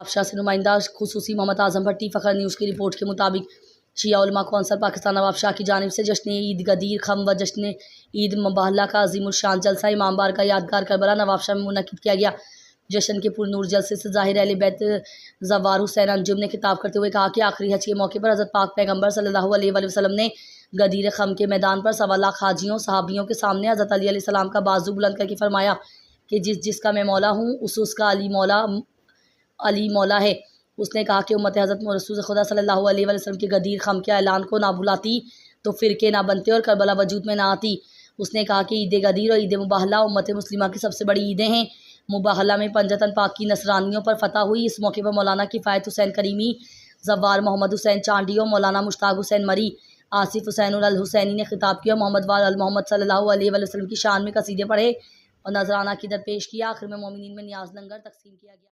شاہ سے نمائندہ خصوصی محمد اعظم بھٹی فخر نیوز کی رپورٹ کے مطابق شیعہ علماء کونسل پاکستان نواب شاہ کی جانب سے جشن عید غدیر خم و جشن عید مباہلہ کا عظیم الشان جلسہ امام بارگاہ یادگار کربلا نواب شاہ میں منعقد کیا گیا۔ جشن کے پرنور جلسے سے ظاہر اہل بیت زوار حسین انجم نے خطاب کرتے ہوئے کہا کہ آخری حج کے موقع پر حضرت پاک پیغمبر صلی اللہ علیہ وآلہ وسلم نے غدیر خم کے میدان پر 1.25 لاکھ حاجیوں صحابیوں کے سامنے حضرت علی علیہ السلام کا بازو بلند کر کے فرمایا کہ جس کا میں مولا ہوں اس کا علی مولا ہے۔ اس نے کہا کہ امت حضرت رسول خدا صلی اللہ علیہ وآلہ وسلم کے غدیر خم کے اعلان کو نہ بھلاتی تو فرقے نہ بنتے اور کربلا وجود میں نہ آتی۔ اس نے کہا کہ عید غدیر اور عید مباہلہ امت مسلمہ کی سب سے بڑی عیدیں ہیں۔ مباہلہ میں پنجتن پاک کی نصرانیوں پر فتح ہوئی۔ اس موقع پر مولانا کفایت حسین کریمی، زوار محمد حسین چانڈیو، مولانا مشتاق حسین مری، آصف حسین الحسینی نے خطاب کیا، محمد وال محمد صلی اللہ علیہ وآلہ وسلم کی شان میں قصیدے پڑھے اور نذرانہ کی در پیش کیا۔ آخر میں مومنین میں نیاز لنگر تقسیم کیا گیا۔